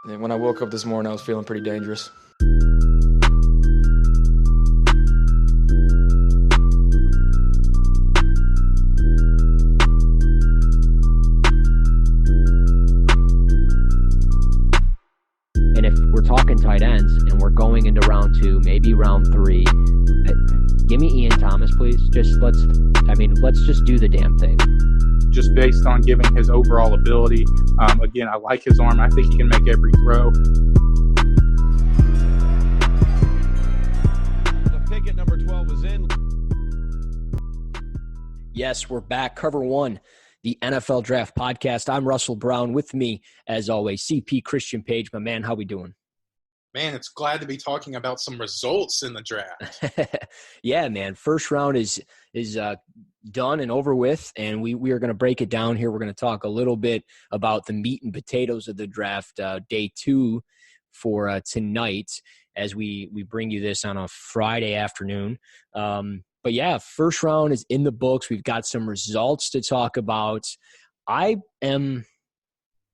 And when I woke up this morning, I was feeling pretty dangerous. And if we're talking tight ends and we're going into round 2, maybe round 3, give me Ian Thomas, please. Let's just do the damn thing. Just based on giving his overall ability. Again, I like his arm. I think he can make every throw. The pick at number 12 is in. Yes, we're back. Cover 1, the NFL Draft Podcast. I'm Russell Brown. With me, as always, CP Christian Page. My man, how we doing? Man, it's glad to be talking about some results in the draft. Yeah, man. First round is done and over with, and we are going to break it down here. We're going to talk a little bit about the meat and potatoes of the draft, day 2 for tonight, as we bring you this on a Friday afternoon. But yeah, first round is in the books. We've got some results to talk about. I am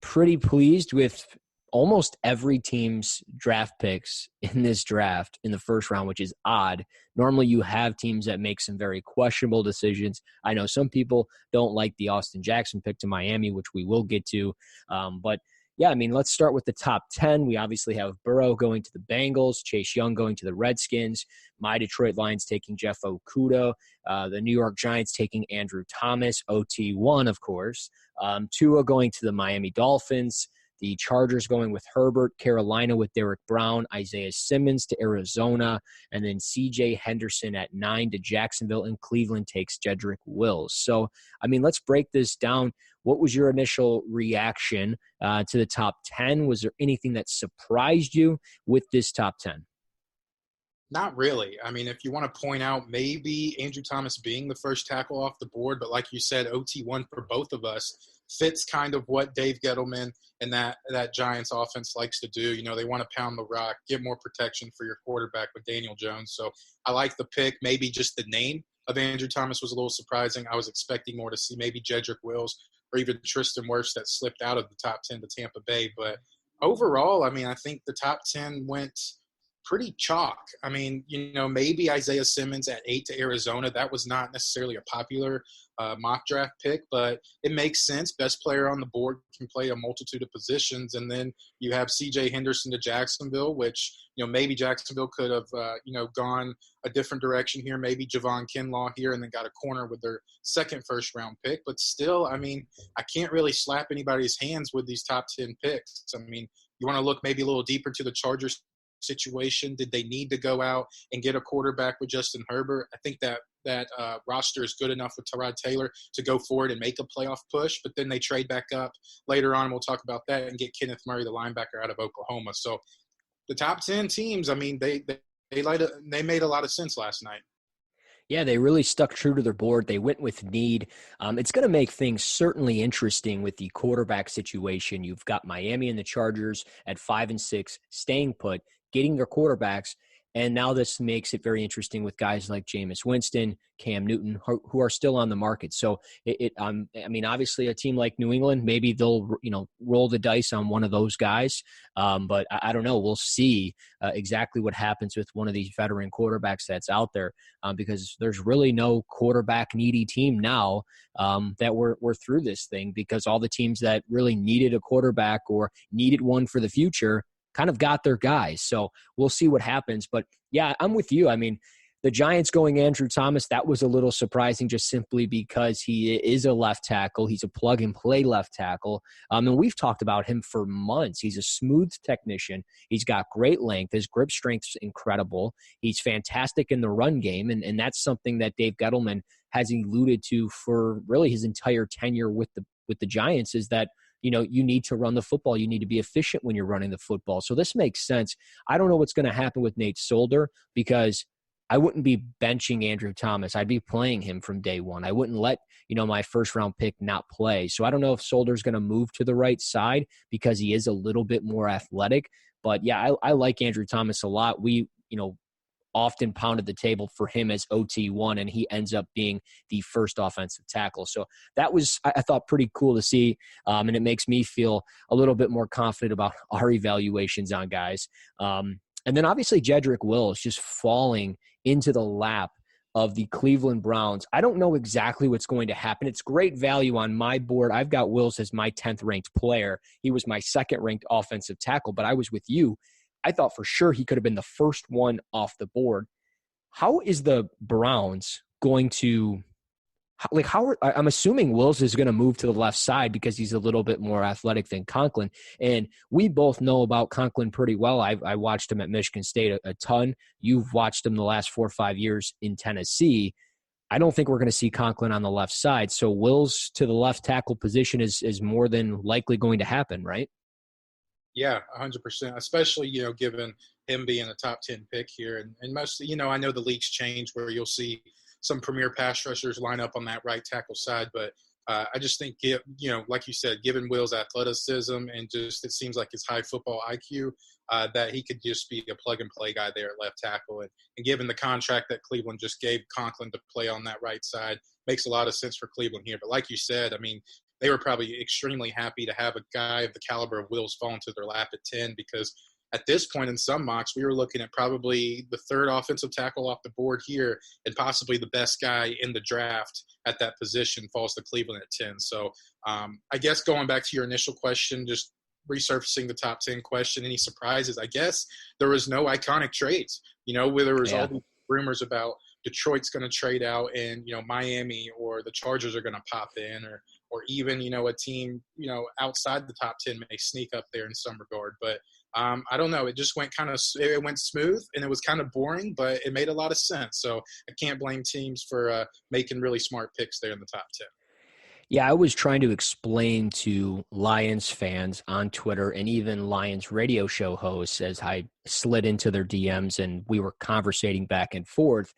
pretty pleased with almost every team's draft picks in this draft in the first round, which is odd. Normally you have teams that make some very questionable decisions. I know some people don't like the Austin Jackson pick to Miami, which we will get to. But yeah, I mean, let's start with the top 10. We obviously have Burrow going to the Bengals, Chase Young going to the Redskins, my Detroit Lions taking Jeff Okudah, the New York Giants taking Andrew Thomas, OT1, of course, Tua going to the Miami Dolphins, the Chargers going with Herbert, Carolina with Derek Brown, Isaiah Simmons to Arizona, and then C.J. Henderson at 9 to Jacksonville, and Cleveland takes Jedrick Wills. So, I mean, let's break this down. What was your initial reaction to the top 10? Was there anything that surprised you with this top 10? Not really. I mean, if you want to point out maybe Andrew Thomas being the first tackle off the board, but like you said, OT1 for both of us fits kind of what Dave Gettleman and that Giants offense likes to do. You know, they want to pound the rock, get more protection for your quarterback with Daniel Jones. So I like the pick. Maybe just the name of Andrew Thomas was a little surprising. I was expecting more to see maybe Jedrick Wills or even Tristan Wirfs that slipped out of the top 10 to Tampa Bay. But overall, I mean, I think the top 10 went pretty chalk. I mean, you know, maybe Isaiah Simmons at 8 to Arizona. That was not necessarily a popular mock draft pick, but it makes sense. Best player on the board can play a multitude of positions. And then you have C.J. Henderson to Jacksonville, which, you know, maybe Jacksonville could have, gone a different direction here. Maybe Javon Kinlaw here and then got a corner with their second first-round pick. But still, I mean, I can't really slap anybody's hands with these top 10 picks. I mean, you want to look maybe a little deeper to the Chargers situation. Did they need to go out and get a quarterback with Justin Herbert? I think that roster is good enough with Tyrod Taylor to go forward and make a playoff push, but then they trade back up later on, and we'll talk about that, and get Kenneth Murray, the linebacker out of Oklahoma. So the top 10 teams, I mean, they made a lot of sense last night. Yeah, they really stuck true to their board. They went with need. It's going to make things certainly interesting with the quarterback situation. You've got Miami and the Chargers at 5 and 6, staying put, getting their quarterbacks. And now this makes it very interesting with guys like Jameis Winston, Cam Newton, who are still on the market. So, I mean, obviously a team like New England, maybe they'll, roll the dice on one of those guys. But I don't know. We'll see exactly what happens with one of these veteran quarterbacks that's out there, because there's really no quarterback needy team now that we're through this thing, because all the teams that really needed a quarterback or needed one for the future kind of got their guys. So we'll see what happens. But yeah, I'm with you. I mean, the Giants going Andrew Thomas, that was a little surprising just simply because he is a left tackle. He's a plug-and-play left tackle. And we've talked about him for months. He's a smooth technician. He's got great length. His grip strength's incredible. He's fantastic in the run game, and that's something that Dave Gettleman has alluded to for really his entire tenure with the Giants, is that you need to run the football. You need to be efficient when you're running the football. So this makes sense. I don't know what's going to happen with Nate Solder, because I wouldn't be benching Andrew Thomas. I'd be playing him from day one. I wouldn't let, my first round pick not play. So I don't know if Solder's going to move to the right side because he is a little bit more athletic. But yeah, I like Andrew Thomas a lot. We, often pounded the table for him as OT1, and he ends up being the first offensive tackle. So that was, I thought, pretty cool to see, and it makes me feel a little bit more confident about our evaluations on guys. And then obviously Jedrick Wills just falling into the lap of the Cleveland Browns. I don't know exactly what's going to happen. It's great value on my board. I've got Wills as my 10th ranked player. He was my 2nd ranked offensive tackle, but I was with you. I thought for sure he could have been the first one off the board. How is the Browns going to I'm assuming Wills is going to move to the left side because he's a little bit more athletic than Conklin. And we both know about Conklin pretty well. I watched him at Michigan State a ton. You've watched him the last 4 or 5 years in Tennessee. I don't think we're going to see Conklin on the left side. So Wills to the left tackle position is more than likely going to happen, right? Yeah, 100%, especially, given him being a top 10 pick here. And most, I know the league's changed where you'll see some premier pass rushers line up on that right tackle side. But I just think, like you said, given Will's athleticism and just it seems like his high football IQ, that he could just be a plug-and-play guy there at left tackle. And given the contract that Cleveland just gave Conklin to play on that right side, makes a lot of sense for Cleveland here. But like you said, I mean, they were probably extremely happy to have a guy of the caliber of Wills fall into their lap at 10 because at this point in some mocks, we were looking at probably the 3rd offensive tackle off the board here and possibly the best guy in the draft at that position falls to Cleveland at 10. So I guess going back to your initial question, just resurfacing the top 10 question, any surprises? I guess there was no iconic trades, where there was all these rumors about Detroit's going to trade out and, Miami or the Chargers are going to pop in or even, a team, outside the top 10 may sneak up there in some regard. But I don't know. It just went it went smooth and it was kind of boring, but it made a lot of sense. So I can't blame teams for making really smart picks there in the top 10. Yeah, I was trying to explain to Lions fans on Twitter and even Lions radio show hosts as I slid into their DMs and we were conversating back and forth,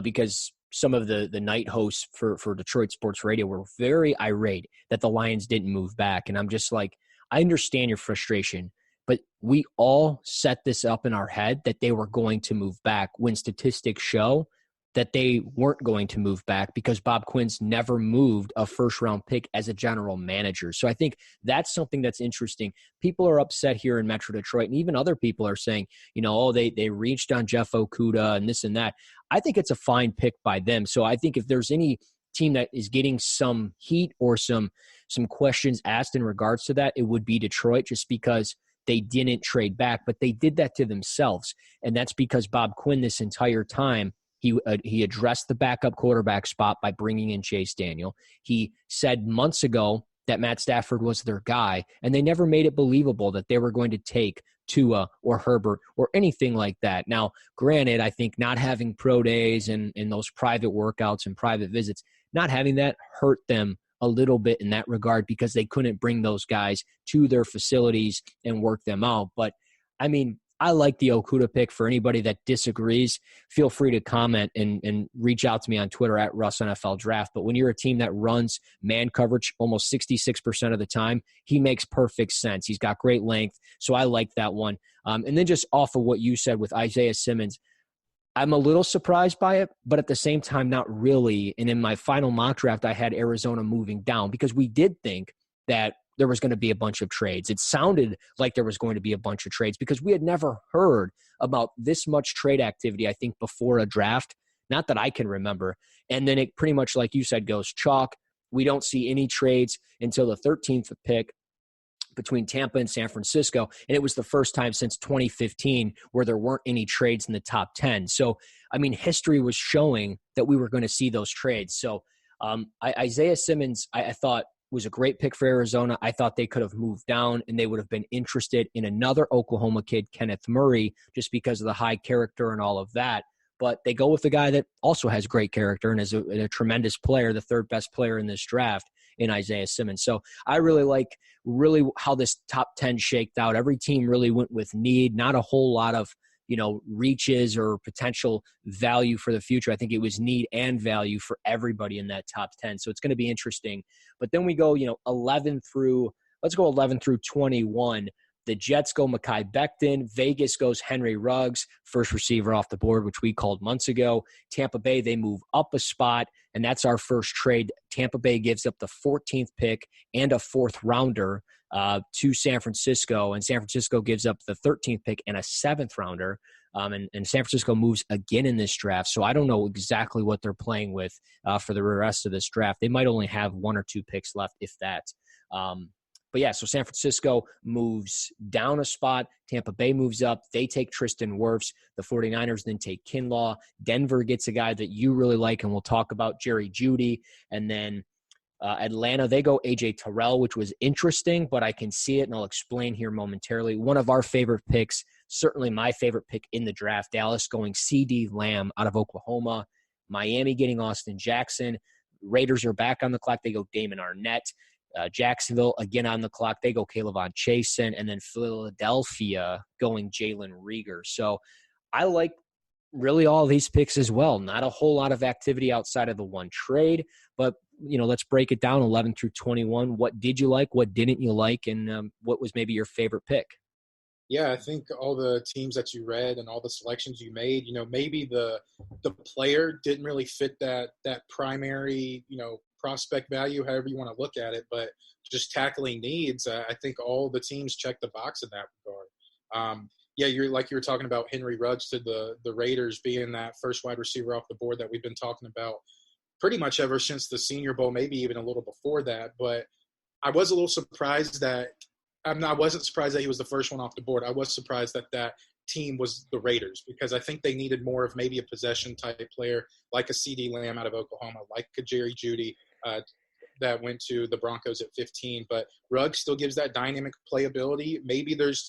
because some of the night hosts for Detroit Sports Radio were very irate that the Lions didn't move back. And I'm just like, I understand your frustration, but we all set this up in our head that they were going to move back when statistics show that they weren't going to move back because Bob Quinn's never moved a first-round pick as a general manager. So I think that's something that's interesting. People are upset here in Metro Detroit, and even other people are saying, they reached on Jeff Okudah and this and that. I think it's a fine pick by them. So I think if there's any team that is getting some heat or some questions asked in regards to that, it would be Detroit just because they didn't trade back, but they did that to themselves. And that's because Bob Quinn this entire time, he addressed the backup quarterback spot by bringing in Chase Daniel. He said months ago that Matt Stafford was their guy, and they never made it believable that they were going to take Tua or Herbert or anything like that. Now, granted, I think not having pro days and those private workouts and private visits, not having that hurt them a little bit in that regard because they couldn't bring those guys to their facilities and work them out. But, I mean, I like the Okudah pick. For anybody that disagrees, feel free to comment and reach out to me on Twitter at RussNFLDraft. But when you're a team that runs man coverage almost 66% of the time, he makes perfect sense. He's got great length, so I like that one. And then just off of what you said with Isaiah Simmons, I'm a little surprised by it, but at the same time, not really. And in my final mock draft, I had Arizona moving down because we did think that there was going to be a bunch of trades. It sounded like there was going to be a bunch of trades because we had never heard about this much trade activity, I think, before a draft. Not that I can remember. And then it pretty much, like you said, goes chalk. We don't see any trades until the 13th pick between Tampa and San Francisco. And it was the first time since 2015 where there weren't any trades in the top 10. So, I mean, history was showing that we were going to see those trades. So Isaiah Simmons, I thought, was a great pick for Arizona. I thought they could have moved down and they would have been interested in another Oklahoma kid, Kenneth Murray, just because of the high character and all of that. But they go with the guy that also has great character and is a tremendous player, the 3rd best player in this draft in Isaiah Simmons. So I really like how this top 10 shaked out. Every team really went with need, not a whole lot of reaches or potential value for the future. I think it was need and value for everybody in that top 10. So it's going to be interesting. But then we go, 11 through 21. The Jets go Mekhi Becton. Vegas goes Henry Ruggs, first receiver off the board, which we called months ago. Tampa Bay, they move up a spot, and that's our first trade. Tampa Bay gives up the 14th pick and a fourth rounder to San Francisco, and San Francisco gives up the 13th pick and a seventh rounder. And San Francisco moves again in this draft. So I don't know exactly what they're playing with for the rest of this draft. They might only have one or two picks left, if that. But yeah, so San Francisco moves down a spot. Tampa Bay moves up. They take Tristan Wirfs. The 49ers then take Kinlaw. Denver gets a guy that you really like, and we'll talk about, Jerry Jeudy. And then Atlanta, they go A.J. Terrell, which was interesting, but I can see it, and I'll explain here momentarily. One of our favorite picks, certainly my favorite pick in the draft, Dallas going C.D. Lamb out of Oklahoma. Miami getting Austin Jackson. Raiders are back on the clock. They go Damon Arnett. Jacksonville, again on the clock, they go Kayvon Chasen, and then Philadelphia going Jalen Reagor. So I like really all these picks as well. Not a whole lot of activity outside of the one trade, but let's break it down 11 through 21. What did you like? What didn't you like? And what was maybe your favorite pick? Yeah, I think all the teams that you read and all the selections you made, maybe the player didn't really fit that primary, prospect value, however you want to look at it, but just tackling needs, I think all the teams check the box in that regard. You were talking about Henry Ruggs to the Raiders being that first wide receiver off the board that we've been talking about pretty much ever since the Senior Bowl, maybe even a little before that. But I was a little surprised that I wasn't surprised that he was the first one off the board. I was surprised that team was the Raiders, because I think they needed more of maybe a possession type player like a C.D. Lamb out of Oklahoma, like a Jerry Jeudy that went to the Broncos at 15. But Ruggs still gives that dynamic playability.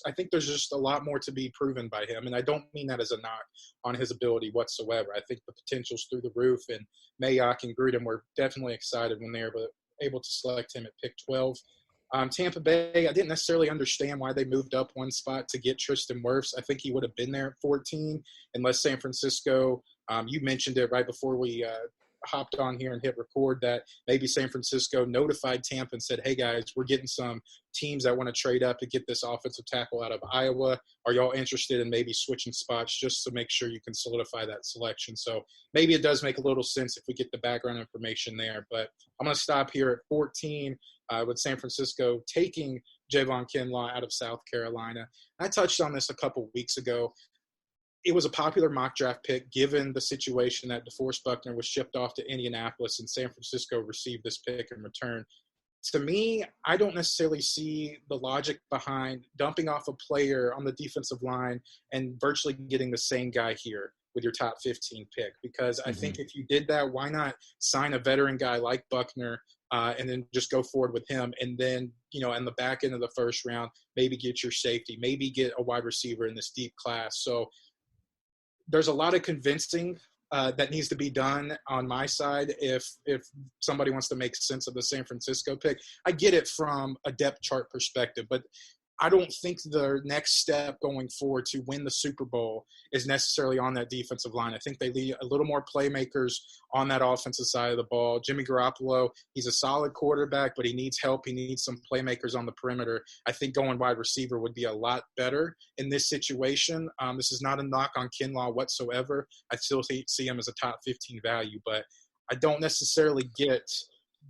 I think there's just a lot more to be proven by him. And I don't mean that as a knock on his ability whatsoever. I think the potential's through the roof, and Mayock and Gruden were definitely excited when they were able to select him at pick 12. Tampa Bay, I didn't necessarily understand why they moved up one spot to get Tristan Wirfs. I think he would have been there at 14 unless San Francisco, you mentioned it right before we hopped on here and hit record, that maybe San Francisco notified Tampa and said, hey guys, we're getting some teams that want to trade up to get this offensive tackle out of Iowa. Are y'all interested in maybe switching spots just to make sure you can solidify that selection? So maybe it does make a little sense if we get the background information there. But I'm going to stop here at 14 with San Francisco taking Javon Kinlaw out of South Carolina. I touched on this a couple weeks ago. It was a popular mock draft pick given the situation that DeForest Buckner was shipped off to Indianapolis and San Francisco received this pick in return. To me, I don't necessarily see the logic behind dumping off a player on the defensive line and virtually getting the same guy here with your top 15 pick, because I think if you did that, why not sign a veteran guy like Buckner and then just go forward with him, and then, in the back end of the first round, maybe get your safety, maybe get a wide receiver in this deep class. So there's a lot of convincing that needs to be done on my side if somebody wants to make sense of the San Francisco pick. I get it from a depth chart perspective, but I don't think the next step going forward to win the Super Bowl is necessarily on that defensive line. I think they need a little more playmakers on that offensive side of the ball. Jimmy Garoppolo, he's a solid quarterback, but he needs help. He needs some playmakers on the perimeter. I think going wide receiver would be a lot better in this situation. This is not a knock on Kinlaw whatsoever. I still see him as a top 15 value, but I don't necessarily get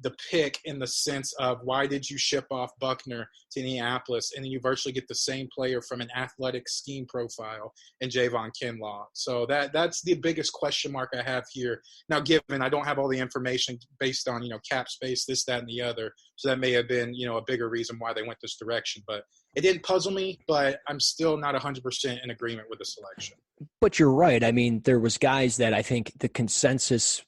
the pick in the sense of why did you ship off Buckner to Indianapolis and then you virtually get the same player from an athletic scheme profile in Javon Kinlaw. So that's the biggest question mark I have here. Now, given I don't have all the information based on, cap space, this, that, and the other. So that may have been, a bigger reason why they went this direction, but it didn't puzzle me, but I'm still not 100% in agreement with the selection. But you're right. I mean, there was guys that I think the consensus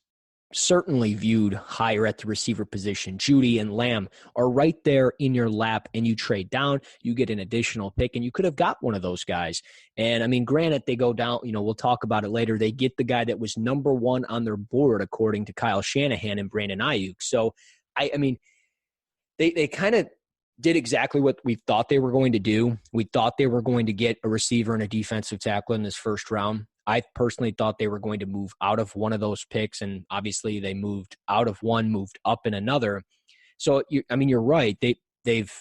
certainly viewed higher at the receiver position. Jeudy and Lamb are right there in your lap, and you trade down, you get an additional pick, and you could have got one of those guys. And I mean, granted, they go down, we'll talk about it later. They get the guy that was number one on their board, according to Kyle Shanahan and Brandon Ayuk. So, I mean, they kind of did exactly what we thought they were going to do. We thought they were going to get a receiver and a defensive tackle in this first round. I personally thought they were going to move out of one of those picks, and obviously they moved out of one, moved up in another. So, you're right. They've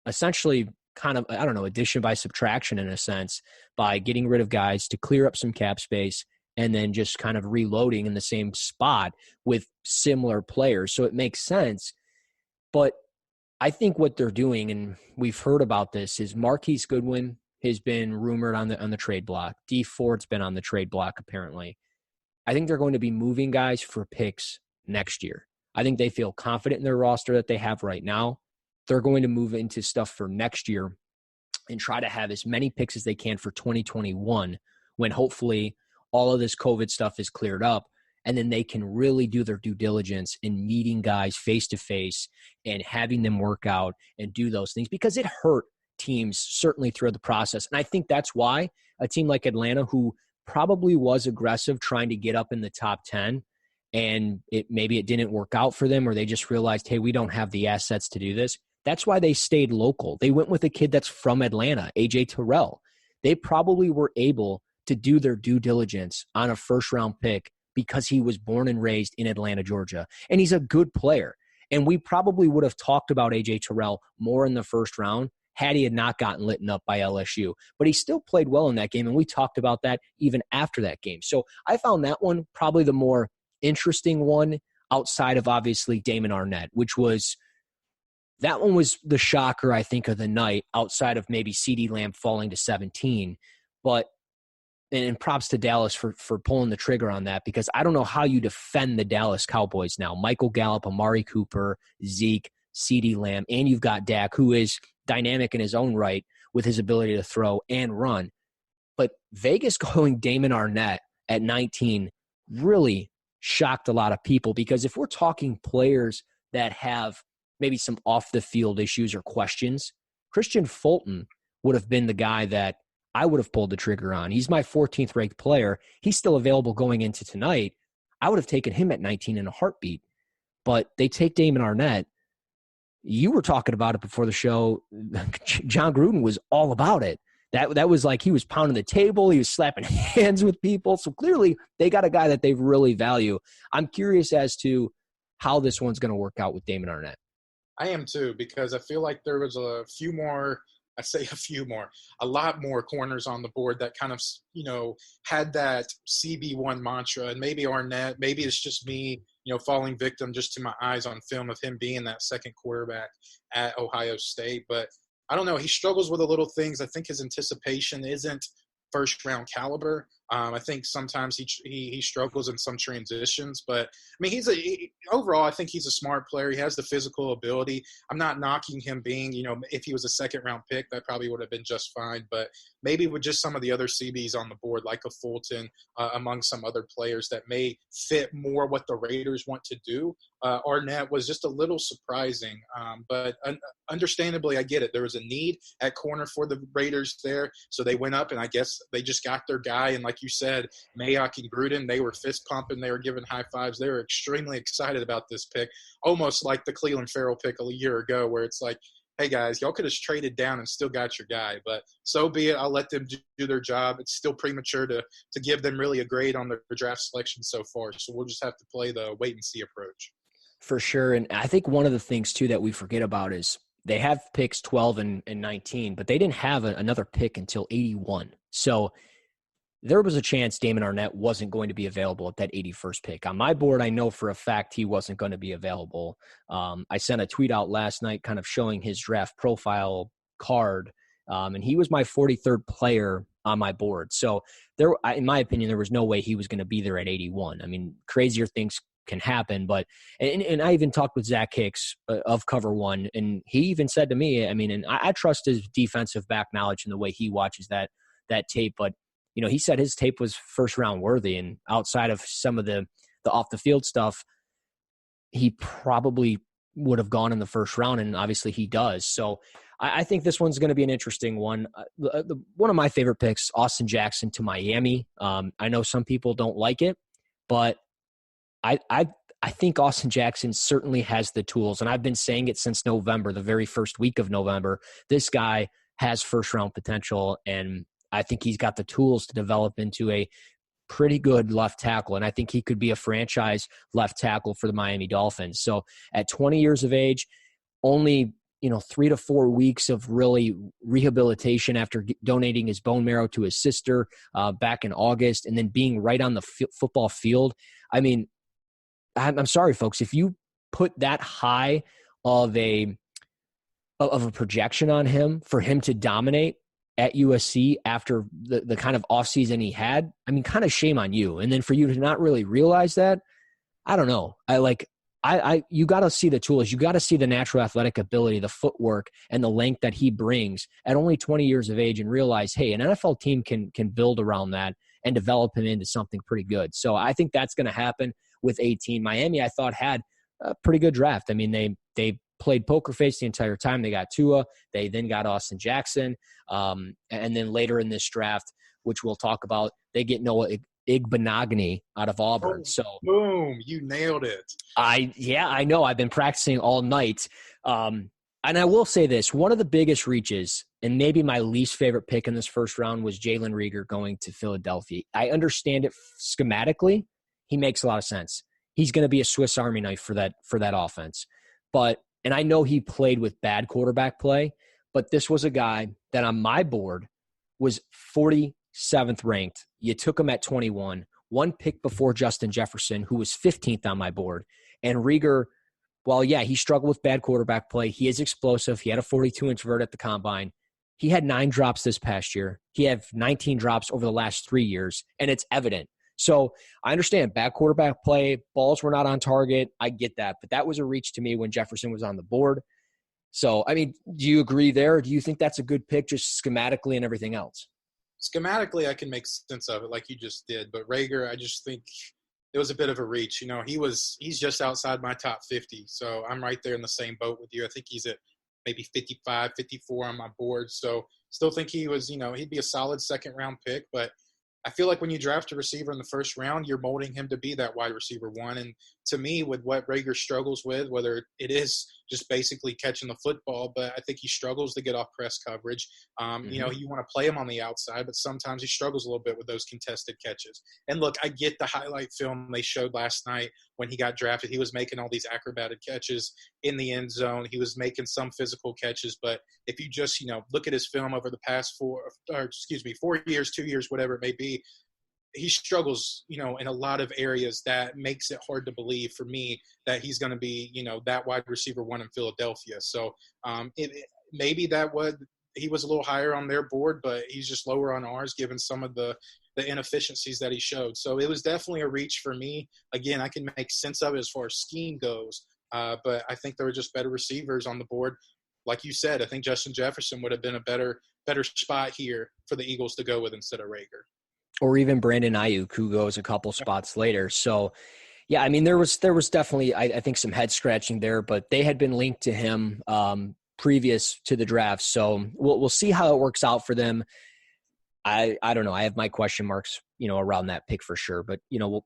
essentially kind of, I don't know, addition by subtraction in a sense, by getting rid of guys to clear up some cap space and then just kind of reloading in the same spot with similar players. So it makes sense. But I think what they're doing, and we've heard about this, is Marquise Goodwin has been rumored on the trade block. Dee Ford's been on the trade block apparently. I think they're going to be moving guys for picks next year. I think they feel confident in their roster that they have right now. They're going to move into stuff for next year and try to have as many picks as they can for 2021 when hopefully all of this COVID stuff is cleared up, and then they can really do their due diligence in meeting guys face-to-face and having them work out and do those things, because it hurt teams certainly through the process. And I think that's why a team like Atlanta, who probably was aggressive trying to get up in the top 10, and maybe it didn't work out for them, or they just realized, hey, we don't have the assets to do this. That's why they stayed local. They went with a kid that's from Atlanta, AJ Terrell. They probably were able to do their due diligence on a first-round pick because he was born and raised in Atlanta, Georgia. And he's a good player. And we probably would have talked about AJ Terrell more in the first round had he had not gotten lit up by LSU. But he still played well in that game, and we talked about that even after that game. So I found that one probably the more interesting one outside of obviously Damon Arnett, that one was the shocker, I think, of the night, outside of maybe CeeDee Lamb falling to 17. But, and props to Dallas for pulling the trigger on that, because I don't know how you defend the Dallas Cowboys now. Michael Gallup, Amari Cooper, Zeke, CeeDee Lamb, and you've got Dak, who is dynamic in his own right with his ability to throw and run. But Vegas going Damon Arnett at 19 really shocked a lot of people, because if we're talking players that have maybe some off-the-field issues or questions, Christian Fulton would have been the guy that I would have pulled the trigger on. He's my 14th ranked player. He's still available going into tonight. I would have taken him at 19 in a heartbeat. But they take Damon Arnett. You were talking about it before the show. John Gruden was all about it. That was like he was pounding the table. He was slapping hands with people. So clearly they got a guy that they really value. I'm curious as to how this one's going to work out with Damon Arnett. I am too, because I feel like there was a lot more corners on the board that kind of, had that CB1 mantra. And maybe Arnett, maybe it's just me, falling victim just to my eyes on film of him being that second quarterback at Ohio State. But I don't know. He struggles with a little things. I think his anticipation isn't first-round caliber. I think sometimes he struggles in some transitions, but I mean, overall, I think he's a smart player. He has the physical ability. I'm not knocking him being, if he was a second-round pick, that probably would have been just fine. But maybe with just some of the other CBs on the board, like a Fulton, among some other players that may fit more what the Raiders want to do, Arnett was just a little surprising. But understandably, I get it. There was a need at corner for the Raiders there, so they went up, and I guess they just got their guy. And like you said, Mayock and Gruden, they were fist pumping. They were giving high fives. They were extremely excited about this pick, almost like the Cleveland Farrell pick a year ago, where it's like, hey, guys, y'all could have traded down and still got your guy. But so be it. I'll let them do their job. It's still premature to give them really a grade on their draft selection so far. So we'll just have to play the wait-and-see approach. For sure. And I think one of the things, too, that we forget about is they have picks 12 and 19, but they didn't have another pick until 81. So there was a chance Damon Arnett wasn't going to be available at that 81st pick. On my board, I know for a fact he wasn't going to be available. I sent a tweet out last night kind of showing his draft profile card, and he was my 43rd player on my board. So there, in my opinion, there was no way he was going to be there at 81. I mean, crazier things can happen, but and I even talked with Zach Hicks of Cover One, and he even said to me, I mean, and I trust his defensive back knowledge and the way he watches that tape, but he said his tape was first round worthy, and outside of some of the off the field stuff, he probably would have gone in the first round, and obviously he does. So I think this one's going to be an interesting one. One of my favorite picks, Austin Jackson to Miami. I know some people don't like it, but I think Austin Jackson certainly has the tools, and I've been saying it since November, the very first week of November. This guy has first round potential, and I think he's got the tools to develop into a pretty good left tackle, and I think he could be a franchise left tackle for the Miami Dolphins. So at 20 years of age, only 3 to 4 weeks of really rehabilitation after donating his bone marrow to his sister back in August, and then being right on the football field. I mean, I'm sorry, folks, if you put that high of a projection on him for him to dominate at USC after the kind of offseason he had, I mean, kind of shame on you. And then for you to not really realize that, I don't know. You got to see the tools. You got to see the natural athletic ability, the footwork, and the length that he brings at only 20 years of age, and realize, hey, an NFL team can build around that and develop him into something pretty good. So I think that's going to happen with 18. Miami, I thought, had a pretty good draft. I mean, they played poker face the entire time. They got Tua. They then got Austin Jackson. And then later in this draft, which we'll talk about, they get Noah Igbenogany out of Auburn. So boom, you nailed it. I know. I've been practicing all night. And I will say this, one of the biggest reaches, and maybe my least favorite pick in this first round, was Jalen Reagor going to Philadelphia. I understand it schematically. He makes a lot of sense. He's going to be a Swiss Army knife for that offense. And I know he played with bad quarterback play, but this was a guy that on my board was 47th ranked. You took him at 21, one pick before Justin Jefferson, who was 15th on my board. And Reagor, well, yeah, he struggled with bad quarterback play. He is explosive. He had a 42-inch vert at the combine. He had 9 drops this past year. He had 19 drops over the last 3 years, and it's evident. So I understand bad quarterback play, balls were not on target. I get that. But that was a reach to me when Jefferson was on the board. So, I mean, do you agree there? Or do you think that's a good pick just schematically and everything else? Schematically, I can make sense of it like you just did. But Reagor, I just think it was a bit of a reach. He's just outside my top 50. So I'm right there in the same boat with you. I think he's at maybe 55, 54 on my board. So still think he was, he'd be a solid second-round pick. But I feel like when you draft a receiver in the first round, you're molding him to be that wide receiver one. And to me, with what Reagor struggles with, whether it is just basically catching the football, but I think he struggles to get off press coverage. You want to play him on the outside, but sometimes he struggles a little bit with those contested catches. And look, I get the highlight film they showed last night when he got drafted. He was making all these acrobatic catches in the end zone. He was making some physical catches, but if you just, look at his film over the past 4 years, 2 years, whatever it may be, he struggles, in a lot of areas that makes it hard to believe for me that he's going to be, that wide receiver one in Philadelphia. So maybe he was a little higher on their board, but he's just lower on ours given some of the inefficiencies that he showed. So it was definitely a reach for me. Again, I can make sense of it as far as scheme goes, but I think there were just better receivers on the board. Like you said, I think Justin Jefferson would have been a better spot here for the Eagles to go with instead of Reagor. Or even Brandon Ayuk, who goes a couple spots later. So, yeah, I mean, there was definitely, I think, some head scratching there, but they had been linked to him previous to the draft. So we'll see how it works out for them. I don't know. I have my question marks, around that pick for sure. But,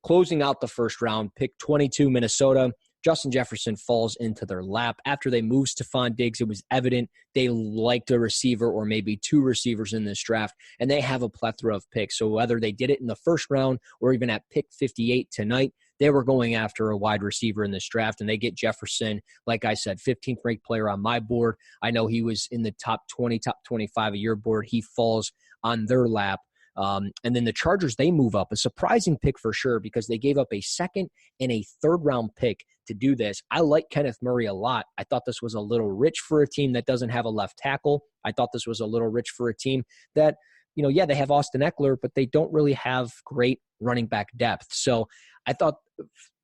closing out the first round, pick 22, Minnesota. Justin Jefferson falls into their lap. After they moved Stephon Diggs, it was evident they liked a receiver or maybe 2 receivers in this draft, and they have a plethora of picks. So whether they did it in the first round or even at pick 58 tonight, they were going after a wide receiver in this draft, and they get Jefferson, like I said, 15th ranked player on my board. I know he was in the top 20, top 25 of your board. He falls on their lap. And then the Chargers, they move up. A surprising pick for sure because they gave up a second and a third-round pick to do this. I like Kenneth Murray a lot. I thought this was a little rich for a team that doesn't have a left tackle. I thought this was a little rich for a team that, they have Austin Eckler, but they don't really have great running back depth. So I thought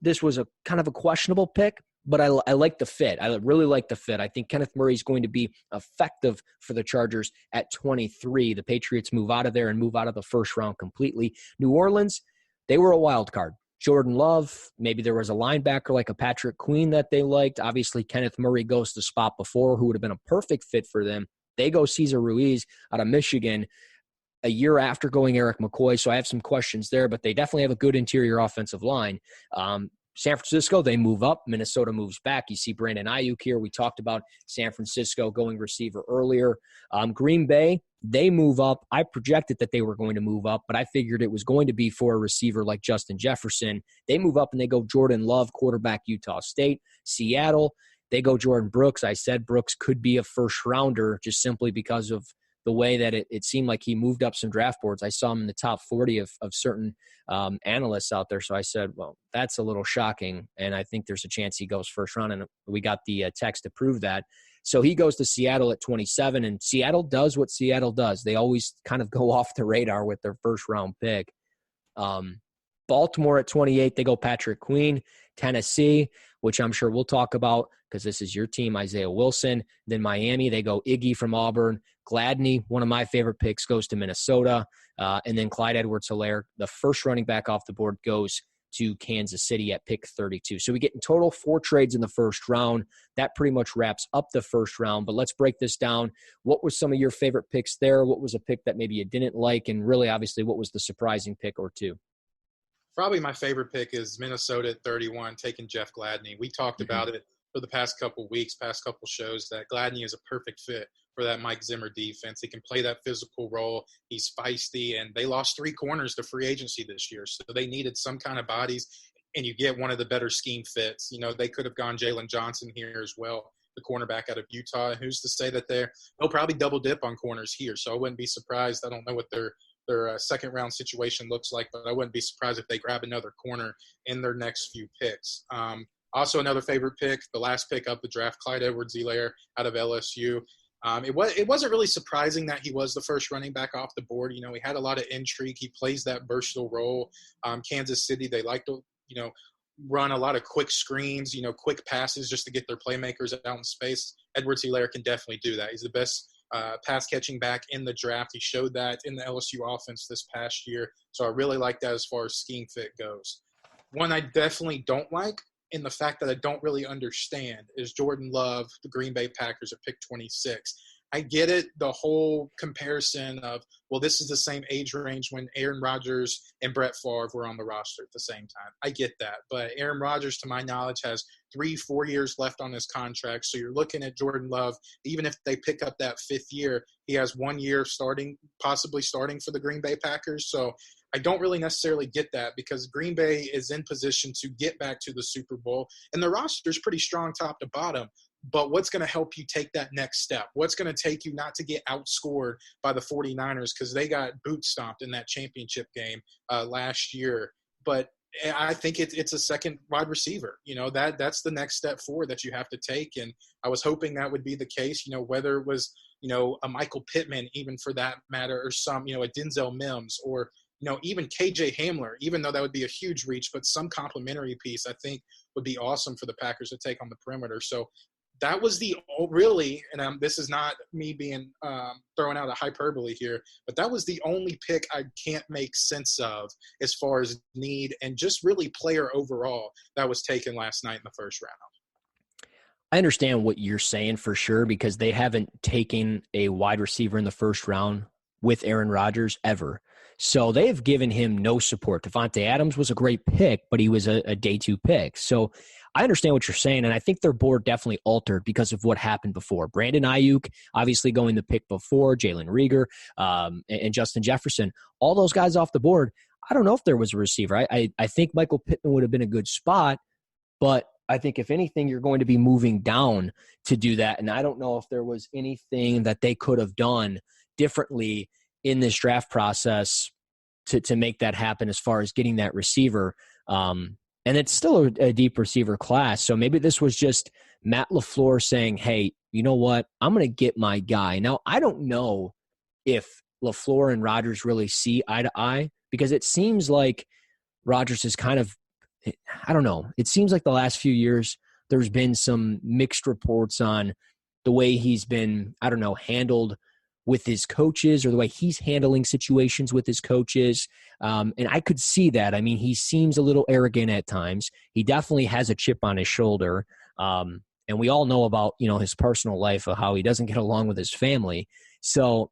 this was a kind of a questionable pick, but I like the fit. I really like the fit. I think Kenneth Murray is going to be effective for the Chargers at 23. The Patriots move out of there and move out of the first round completely. New Orleans, they were a wild card. Jordan Love, maybe there was a linebacker like a Patrick Queen that they liked. Obviously, Kenneth Murray goes to the spot before who would have been a perfect fit for them. They go Cesar Ruiz out of Michigan a year after going Eric McCoy, so I have some questions there, but they definitely have a good interior offensive line. San Francisco, they move up. Minnesota moves back. You see Brandon Ayuk here. We talked about San Francisco going receiver earlier. Green Bay, they move up. I projected that they were going to move up, but I figured it was going to be for a receiver like Justin Jefferson. They move up and they go Jordan Love, quarterback, Utah State. Seattle, They go Jordan Brooks. I said Brooks could be a first-rounder just simply because of the way that it seemed like he moved up some draft boards. I saw him in the top 40 of certain analysts out there. So I said, well, that's a little shocking, and I think there's a chance he goes first round, and we got the text to prove that. So he goes to Seattle at 27, and Seattle does what Seattle does. They always kind of go off the radar with their first-round pick. Baltimore at 28, they go Patrick Queen. Tennessee, which I'm sure we'll talk about because this is your team, Isaiah Wilson. Then Miami, they go Iggy from Auburn. Gladney, one of my favorite picks, goes to Minnesota. And then Clyde Edwards-Helaire, the first running back off the board, goes to Kansas City at pick 32. So we get in total 4 trades in the first round. That pretty much wraps up the first round. But let's break this down. What were some of your favorite picks there? What was a pick that maybe you didn't like? And really, obviously, what was the surprising pick or two? Probably my favorite pick is Minnesota at 31, taking Jeff Gladney. We talked about it for the past couple weeks, past couple shows, that Gladney is a perfect fit for that Mike Zimmer defense. He can play that physical role. He's feisty, and they lost 3 corners to free agency this year, so they needed some kind of bodies, and you get one of the better scheme fits. You know, they could have gone Jalen Johnson here as well, the cornerback out of Utah. Who's to say that they'll probably double dip on corners here, so I wouldn't be surprised. I don't know what their second round situation looks like, but I wouldn't be surprised if they grab another corner in their next few picks. Also, another favorite pick, the last pick of the draft, Clyde Edwards-Helaire out of LSU. It wasn't really surprising that he was the first running back off the board. You know, he had a lot of intrigue. He plays that versatile role. Kansas City, they like to, run a lot of quick screens, quick passes just to get their playmakers out in space. Edwards-Helaire can definitely do that. He's the best pass-catching back in the draft. He showed that in the LSU offense this past year. So I really like that as far as scheme fit goes. One I definitely don't like, in the fact that I don't really understand, is Jordan Love, the Green Bay Packers at pick 26. I get it, the whole comparison of, well, this is the same age range when Aaron Rodgers and Brett Favre were on the roster at the same time. I get that. But Aaron Rodgers, to my knowledge, has 3-4 years left on his contract. So you're looking at Jordan Love, even if they pick up that 5th year, he has 1 year possibly starting for the Green Bay Packers. So I don't really necessarily get that, because Green Bay is in position to get back to the Super Bowl, and the roster is pretty strong top to bottom. But what's going to help you take that next step? What's going to take you not to get outscored by the 49ers, because they got boot stomped in that championship game last year? But I think it's a second wide receiver. That's the next step forward that you have to take. And I was hoping that would be the case, whether it was, a Michael Pittman, even for that matter, or some, a Denzel Mims, or, even KJ Hamler, even though that would be a huge reach, but some complimentary piece I think would be awesome for the Packers to take on the perimeter. So that was and this is not me being throwing out a hyperbole here, but that was the only pick I can't make sense of as far as need and just really player overall that was taken last night in the first round. I understand what you're saying for sure, because they haven't taken a wide receiver in the first round with Aaron Rodgers ever. So they've given him no support. Devontae Adams was a great pick, but he was a day 2 pick. So I understand what you're saying, and I think their board definitely altered because of what happened before. Brandon Ayuk, obviously going the pick before, Jalen Reagor, and Justin Jefferson, all those guys off the board. I don't know if there was a receiver. I think Michael Pittman would have been a good spot, but I think if anything, you're going to be moving down to do that, and I don't know if there was anything that they could have done differently in this draft process to make that happen as far as getting that receiver. And it's still a deep receiver class. So maybe this was just Matt LaFleur saying, hey, you know what? I'm going to get my guy. Now, I don't know if LaFleur and Rodgers really see eye to eye, because it seems like Rodgers is kind of, I don't know. It seems like the last few years there's been some mixed reports on the way he's been, handled with his coaches, or the way he's handling situations with his coaches. And I could see that. I mean, he seems a little arrogant at times. He definitely has a chip on his shoulder. And we all know about, his personal life, of how he doesn't get along with his family. So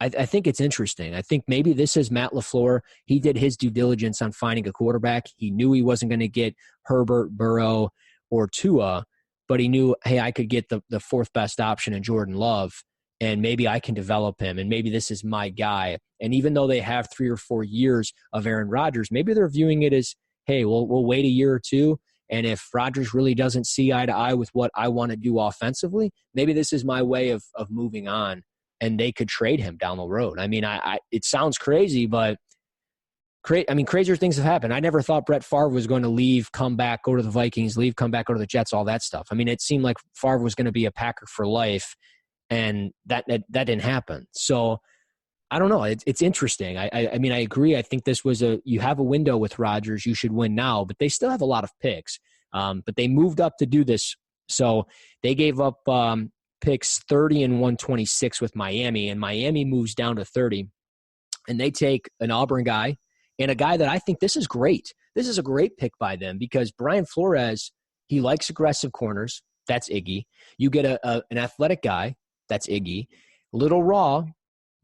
I think it's interesting. I think maybe this is Matt LaFleur. He did his due diligence on finding a quarterback. He knew he wasn't going to get Herbert, Burrow, or Tua, but he knew, hey, I could get the 4th best option in Jordan Love, and maybe I can develop him, and maybe this is my guy. And even though they have 3 or 4 years of Aaron Rodgers, maybe they're viewing it as, hey, we'll wait a year or two, And if Rodgers really doesn't see eye to eye with what I want to do offensively, maybe this is my way of moving on, and they could trade him down the road. I mean, it sounds crazy, but crazier things have happened. I never thought Brett Favre was going to leave, come back, go to the Vikings, leave, come back, go to the Jets, all that stuff. I mean, it seemed like Favre was going to be a Packer for life, and that didn't happen. So I don't know. It's interesting. I mean, I agree. I think this was you have a window with Rodgers. You should win now, but they still have a lot of picks. But they moved up to do this. So they gave up picks 30 and 126 with Miami, and Miami moves down to 30. And they take an Auburn guy and a guy that I think this is great. This is a great pick by them because Brian Flores, he likes aggressive corners. That's Iggy. You get an athletic guy. That's Iggy. Little raw,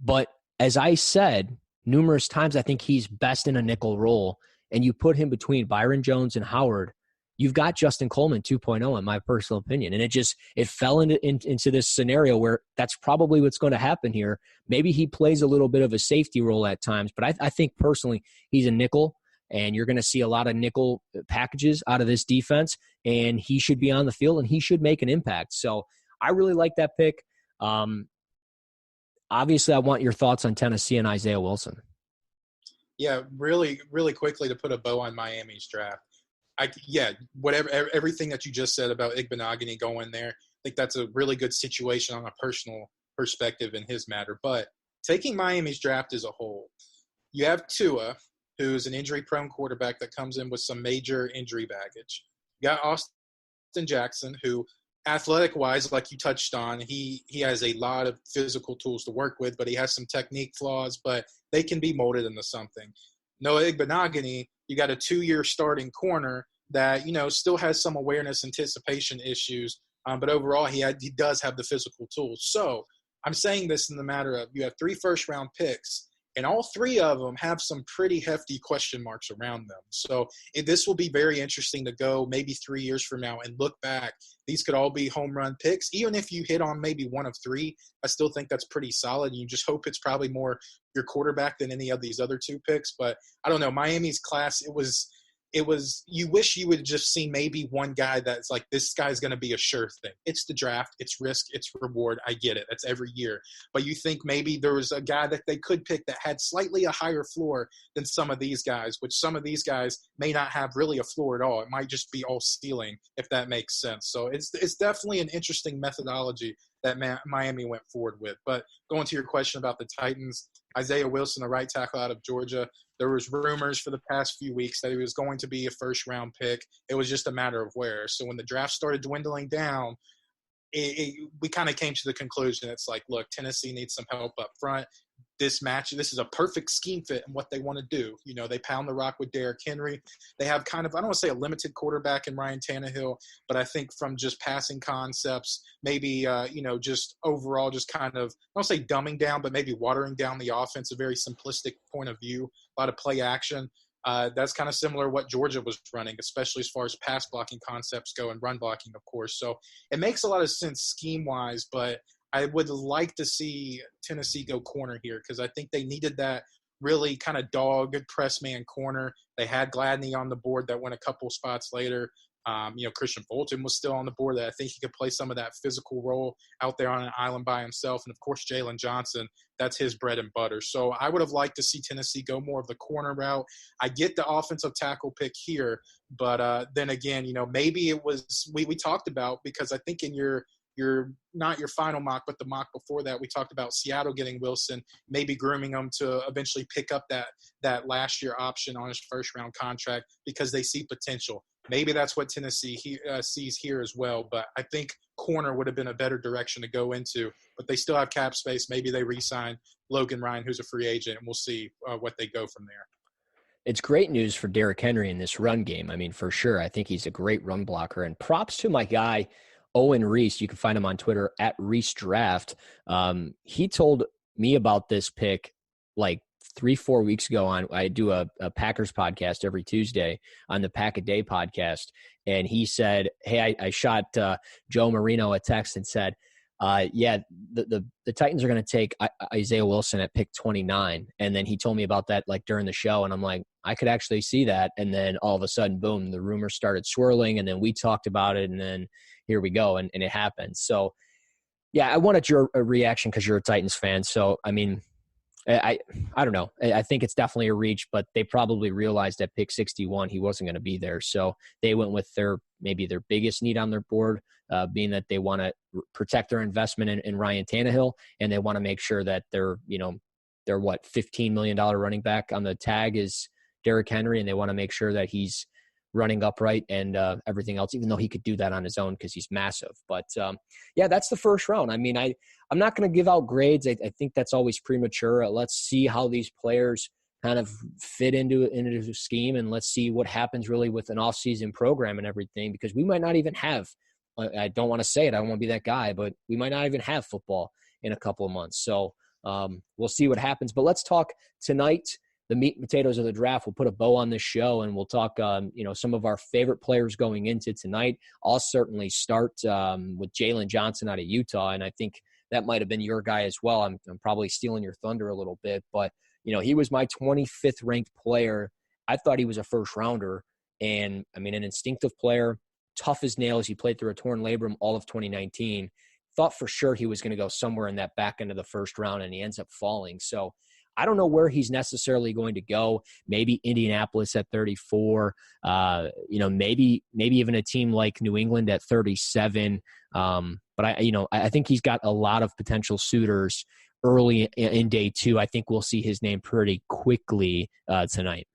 but as I said numerous times, I think he's best in a nickel role. And you put him between Byron Jones and Howard, you've got Justin Coleman 2.0 in my personal opinion. And it fell into this scenario where that's probably what's going to happen here. Maybe he plays a little bit of a safety role at times, but I think personally he's a nickel, and you're going to see a lot of nickel packages out of this defense, and he should be on the field and he should make an impact. So I really like that pick. Obviously, I want your thoughts on Tennessee and Isaiah Wilson. Yeah, really, really quickly to put a bow on Miami's draft. Everything that you just said about Igbenogany going there, I think that's a really good situation on a personal perspective in his matter. But taking Miami's draft as a whole, you have Tua, who's an injury-prone quarterback that comes in with some major injury baggage. You got Austin Jackson, who athletic-wise, like you touched on, he has a lot of physical tools to work with, but he has some technique flaws, but they can be molded into something. Noah Igbenogany, you got a 2-year starting corner that, still has some awareness, anticipation issues, but overall he does have the physical tools. So I'm saying this in the matter of you have 3 first-round picks, and all 3 of them have some pretty hefty question marks around them. So this will be very interesting to go maybe 3 years from now and look back. These could all be home run picks. Even if you hit on maybe 1 of 3, I still think that's pretty solid. You just hope it's probably more your quarterback than any of these other 2 picks. But I don't know. Miami's class, it was you wish you would just see maybe one guy that's like, this guy's going to be a sure thing. It's the draft. It's risk. It's reward. I get it. That's every year. But you think maybe there was a guy that they could pick that had slightly a higher floor than some of these guys, which some of these guys may not have really a floor at all. It might just be all ceiling, if that makes sense. So it's definitely an interesting methodology that Miami went forward with. But going to your question about the Titans, Isaiah Wilson, the right tackle out of Georgia, there was rumors for the past few weeks that he was going to be a first-round pick. It was just a matter of where. So when the draft started dwindling down, we kind of came to the conclusion it's like, look, Tennessee needs some help up front. This is a perfect scheme fit in what they want to do. They pound the rock with Derrick Henry. They have kind of, I don't want to say a limited quarterback in Ryan Tannehill, but I think from just passing concepts, maybe, just overall just kind of, I don't say dumbing down, but maybe watering down the offense, a very simplistic point of view, a lot of play action. That's kind of similar to what Georgia was running, especially as far as pass blocking concepts go and run blocking, of course. So it makes a lot of sense scheme-wise, but I would like to see Tennessee go corner here because I think they needed that really kind of dog press man corner. They had Gladney on the board that went a couple spots later. Christian Fulton was still on the board that I think he could play some of that physical role out there on an island by himself. And, of course, Jalen Johnson, that's his bread and butter. So I would have liked to see Tennessee go more of the corner route. I get the offensive tackle pick here, but then again, maybe it was we talked about because I think in your not your final mock, but the mock before that, we talked about Seattle getting Wilson, maybe grooming him to eventually pick up that last year option on his first round contract because they see potential. Maybe that's what Tennessee sees here as well. But I think corner would have been a better direction to go into. But they still have cap space. Maybe they re-sign Logan Ryan, who's a free agent, and we'll see what they go from there. It's great news for Derrick Henry in this run game. I mean, for sure. I think he's a great run blocker. And props to my guy, Owen Reese. You can find him on Twitter at Reese Draft. He told me about this pick like 3-4 weeks ago. I do a Packers podcast every Tuesday on the Pack a Day podcast. And he said, hey, I shot Joe Marino a text and said, the Titans are going to take Isaiah Wilson at pick 29. And then he told me about that like during the show. And I'm like, I could actually see that. And then all of a sudden, boom, the rumors started swirling, and then we talked about it, and then here we go, and it happened. So, yeah, I wanted your reaction because you're a Titans fan. So, I mean, I don't know. I think it's definitely a reach, but they probably realized at pick 61 he wasn't going to be there. So they went with maybe their biggest need on their board, being that they want to protect their investment in Ryan Tannehill, and they want to make sure that their $15 million running back on the tag is Derrick Henry, and they want to make sure that he's running upright and everything else, even though he could do that on his own because he's massive. But, yeah, that's the first round. I mean, I'm not going to give out grades. I think that's always premature. Let's see how these players kind of fit into the scheme, and let's see what happens really with an off-season program and everything, because we might not even have – I don't want to say it. I don't want to be that guy, but we might not even have football in a couple of months. So we'll see what happens. But let's talk tonight, the meat and potatoes of the draft. We'll put a bow on this show, and we'll talk, some of our favorite players going into tonight. I'll certainly start with Jalen Johnson out of Utah, and I think that might have been your guy as well. I'm probably stealing your thunder a little bit, but, he was my 25th ranked player. I thought he was a first rounder, and, I mean, an instinctive player, tough as nails. He played through a torn labrum all of 2019. Thought for sure he was going to go somewhere in that back end of the first round, and he ends up falling. So I don't know where he's necessarily going to go. Maybe Indianapolis at 34, maybe even a team like New England at 37. But I think he's got a lot of potential suitors early in day two. I think we'll see his name pretty quickly tonight.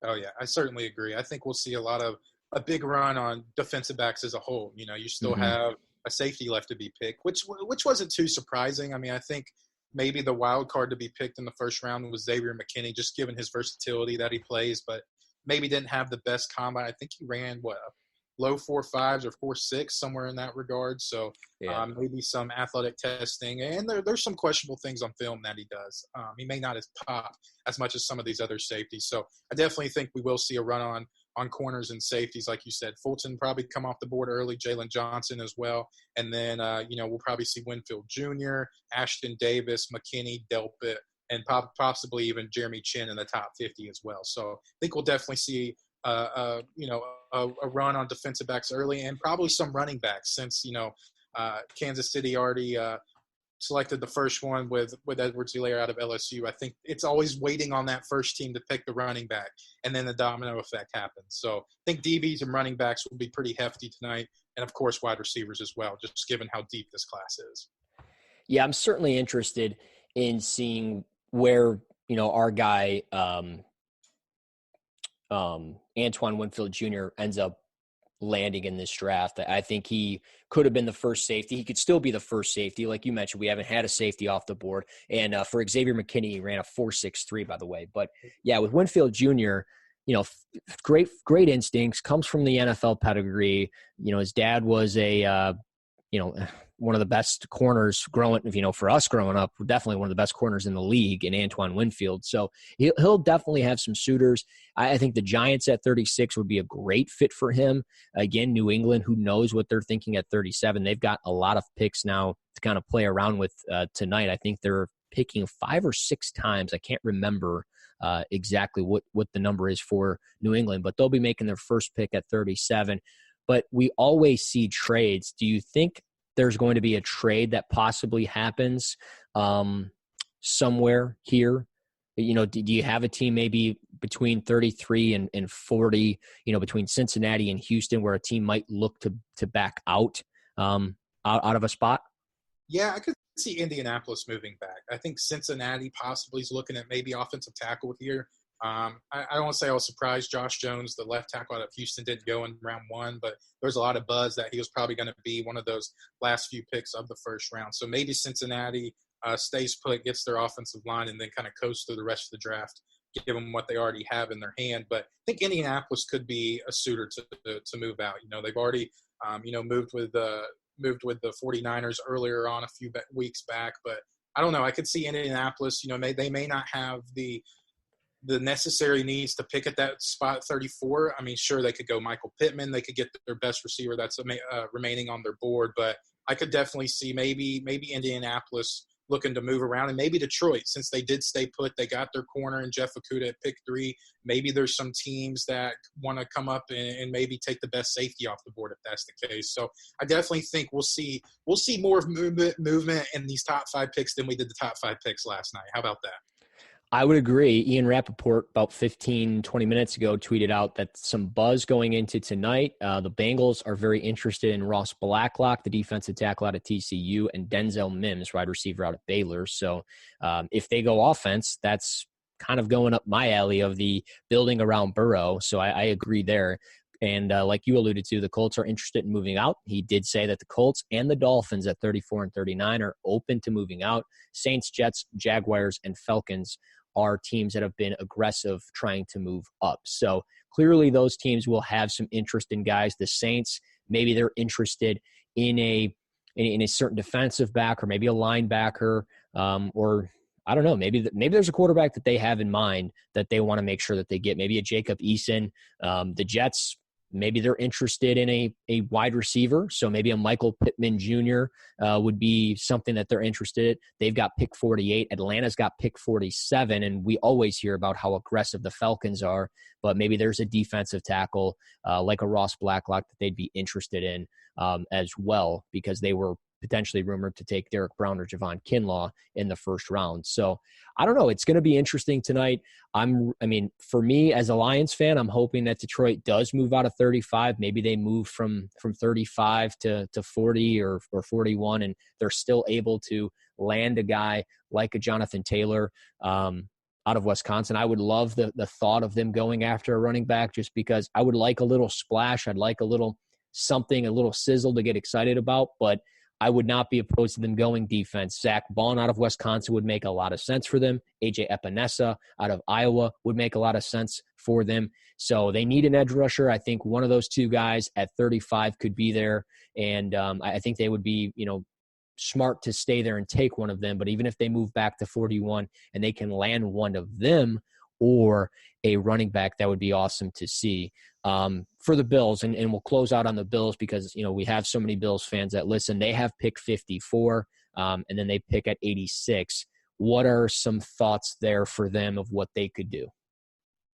Oh yeah, I certainly agree. I think we'll see a big run on defensive backs as a whole. You still have a safety left to be picked, which wasn't too surprising. I mean, I think maybe the wild card to be picked in the first round was Xavier McKinney, just given his versatility that he plays, but maybe didn't have the best combine. I think he ran low 4.5s or 4.6, somewhere in that regard. So maybe some athletic testing, and there's some questionable things on film that he does. He may not pop as much as some of these other safeties. So I definitely think we will see a run on corners and safeties, like you said. Fulton probably come off the board early, Jalen Johnson as well. And then, we'll probably see Winfield Jr., Ashton Davis, McKinney, Delpit, and possibly even Jeremy Chin in the top 50 as well. So I think we'll definitely see, a run on defensive backs early, and probably some running backs, since, Kansas City already selected the first one with Edwards-Helaire out of LSU. I think it's always waiting on that first team to pick the running back, and then the domino effect happens. So I think DBs and running backs will be pretty hefty tonight, and of course wide receivers as well, just given how deep this class is. Yeah, I'm certainly interested in seeing where, our guy Antoine Winfield Jr. ends up landing in this draft. I think he could have been the first safety. He could still be the first safety. Like you mentioned, we haven't had a safety off the board. And for Xavier McKinney, he ran a 4.63, by the way. But yeah, with Winfield Jr., great instincts, comes from the NFL pedigree. His dad was one of the best corners for us growing up, definitely one of the best corners in the league in Antoine Winfield. So he'll definitely have some suitors. I think the Giants at 36 would be a great fit for him. Again, New England, who knows what they're thinking at 37. They've got a lot of picks now to kind of play around with tonight. I think they're picking 5 or 6 times. I can't remember exactly what the number is for New England, but they'll be making their first pick at 37. But we always see trades. Do you think there's going to be a trade that possibly happens somewhere here? Do you have a team maybe between 33 and 40, between Cincinnati and Houston, where a team might look to back out of a spot? Yeah, I could see Indianapolis moving back. I think Cincinnati possibly is looking at maybe offensive tackle here. I don't want to say I was surprised Josh Jones, the left tackle out of Houston, didn't go in round 1, but there's a lot of buzz that he was probably going to be one of those last few picks of the first round. So maybe Cincinnati stays put, gets their offensive line, and then kind of coast through the rest of the draft, given what they already have in their hand. But I think Indianapolis could be a suitor to move out. They've already moved with the 49ers earlier on a few weeks back, but I don't know. I could see Indianapolis, they may not have the necessary needs to pick at that spot 34. I mean, sure, they could go Michael Pittman. They could get their best receiver that's remaining on their board. But I could definitely see maybe Indianapolis looking to move around. And maybe Detroit, since they did stay put, they got their corner in Jeff Okudah at pick 3. Maybe there's some teams that want to come up and maybe take the best safety off the board if that's the case. So I definitely think we'll see more of movement in these top 5 picks than we did the top 5 picks last night. How about that? I would agree. Ian Rappaport about 15, 20 minutes ago tweeted out that some buzz going into tonight. The Bengals are very interested in Ross Blacklock, the defensive tackle out of TCU, and Denzel Mims, wide receiver out of Baylor. So if they go offense, that's kind of going up my alley of the building around Burrow. So I agree there. And like you alluded to, the Colts are interested in moving out. He did say that the Colts and the Dolphins at 34 and 39 are open to moving out. Saints, Jets, Jaguars, and Falcons are teams that have been aggressive trying to move up. So clearly those teams will have some interest in guys. The Saints, maybe they're interested in a certain defensive back or maybe a linebacker or I don't know, maybe there's a quarterback that they have in mind that they want to make sure that they get, maybe a Jacob Eason. The Jets, maybe they're interested in a wide receiver. So maybe a Michael Pittman Jr. Would be something that they're interested in. They've got pick 48. Atlanta's got pick 47. And we always hear about how aggressive the Falcons are, but maybe there's a defensive tackle like a Ross Blacklock that they'd be interested in as well, because they were potentially rumored to take Derek Brown or Javon Kinlaw in the first round. So I don't know. It's going to be interesting tonight. For me as a Lions fan, I'm hoping that Detroit does move out of 35. Maybe they move from 35 to 40 or 41, and they're still able to land a guy like a Jonathan Taylor out of Wisconsin. I would love the thought of them going after a running back, just because I would like a little splash. I'd like a little something, a little sizzle to get excited about, but I would not be opposed to them going defense. Zach Bond out of Wisconsin would make a lot of sense for them. A.J. Epinesa out of Iowa would make a lot of sense for them. So they need an edge rusher. I think one of those two guys at 35 could be there, and I think they would be, smart to stay there and take one of them. But even if they move back to 41 and they can land one of them or a running back, that would be awesome to see. For the Bills, and we'll close out on the Bills because, we have so many Bills fans that listen. They have pick 54, and then they pick at 86. What are some thoughts there for them of what they could do?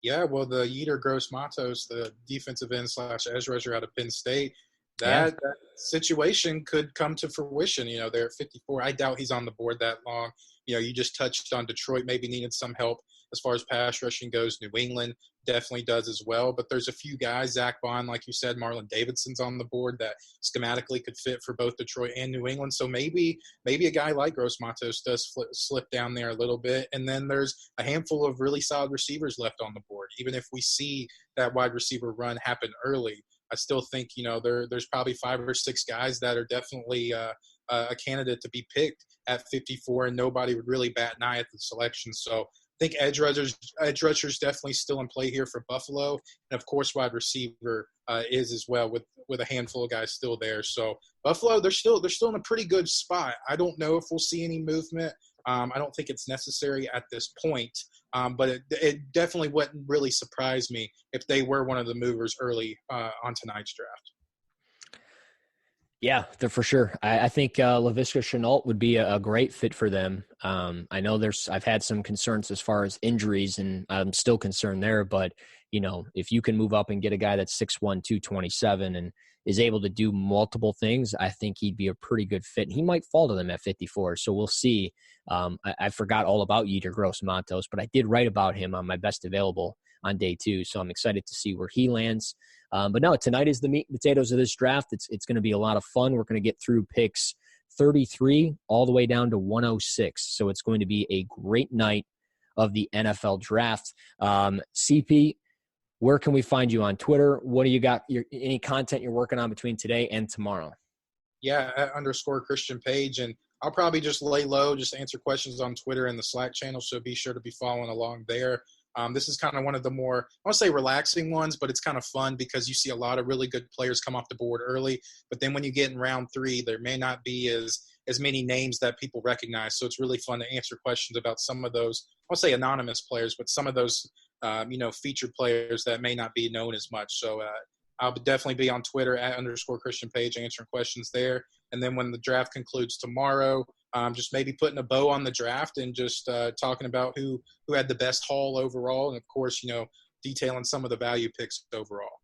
Yeah, well, the Yetur Gross-Matos, the defensive end / edge rusher out of Penn State, that situation could come to fruition. They're at 54. I doubt he's on the board that long. You just touched on Detroit maybe needed some help as far as pass rushing goes. New England definitely does as well. But there's a few guys, Zach Bond, like you said, Marlon Davidson's on the board that schematically could fit for both Detroit and New England. So maybe a guy like Gross-Matos does slip down there a little bit. And then there's a handful of really solid receivers left on the board. Even if we see that wide receiver run happen early, I still think, there's probably 5 or 6 guys that are definitely a candidate to be picked at 54, and nobody would really bat an eye at the selection. So I think edge rushers definitely still in play here for Buffalo, and of course wide receiver is as well with a handful of guys still there. So Buffalo, they're still in a pretty good spot. I don't know if we'll see any movement. I don't think it's necessary at this point, but it definitely wouldn't really surprise me if they were one of the movers early on tonight's draft. Yeah, for sure. I think Laviska Shenault would be a great fit for them. I know I've had some concerns as far as injuries, and I'm still concerned there. But, if you can move up and get a guy that's 6'1", 227 and is able to do multiple things, I think he'd be a pretty good fit. And he might fall to them at 54, so we'll see. I forgot all about Yetur Gross-Matos, but I did write about him on my best available on day 2, so I'm excited to see where he lands. But no, tonight is the meat and potatoes of this draft. It's going to be a lot of fun. We're going to get through picks 33 all the way down to 106. So it's going to be a great night of the NFL draft. CP, where can we find you on Twitter? What do you got? Any content you're working on between today and tomorrow? Yeah, @ Christian Page. And I'll probably just lay low, just answer questions on Twitter and the Slack channel. So be sure to be following along there. This is kind of one of the more, I want to say relaxing ones, but it's kind of fun because you see a lot of really good players come off the board early. But then when you get in round 3, there may not be as many names that people recognize. So it's really fun to answer questions about some of those, I'll say anonymous players, but some of those, featured players that may not be known as much. So I'll definitely be on Twitter @ Christian Page answering questions there. And then when the draft concludes tomorrow, just maybe putting a bow on the draft and just talking about who had the best haul overall. And, of course, detailing some of the value picks overall.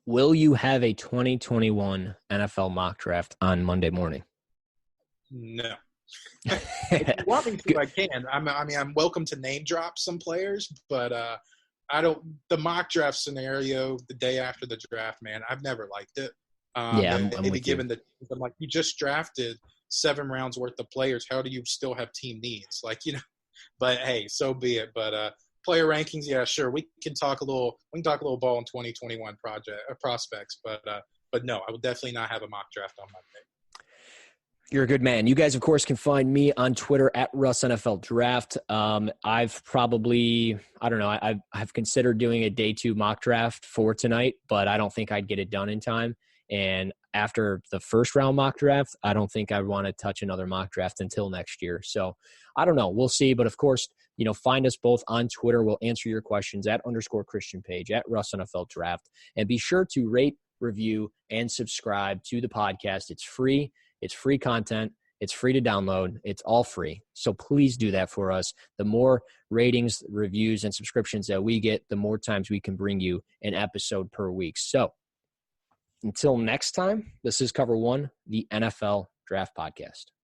Will you have a 2021 NFL mock draft on Monday morning? No. If you want me to, I can. I'm welcome to name drop some players, but I don't. The mock draft scenario the day after the draft, man, I've never liked it. I'm maybe with given I'm like, you just drafted 7 rounds worth of players. How do you still have team needs? But hey, so be it. But player rankings, yeah, sure, we can talk a little ball in 2021 prospects, but no, I will definitely not have a mock draft on Monday. You're a good man. You guys, of course, can find me on Twitter at Russ NFL Draft. I've probably, I don't know, I've considered doing a day 2 mock draft for tonight, but I don't think I'd get it done in time. And after the first round mock draft, I don't think I'd want to touch another mock draft until next year. So I don't know. We'll see. But of course, find us both on Twitter. We'll answer your questions at _Christian Page, at Russ NFL Draft. And be sure to rate, review, and subscribe to the podcast. It's free. It's free content. It's free to download. It's all free. So please do that for us. The more ratings, reviews, and subscriptions that we get, the more times we can bring you an episode per week. So until next time, this is Cover 1, the NFL Draft Podcast.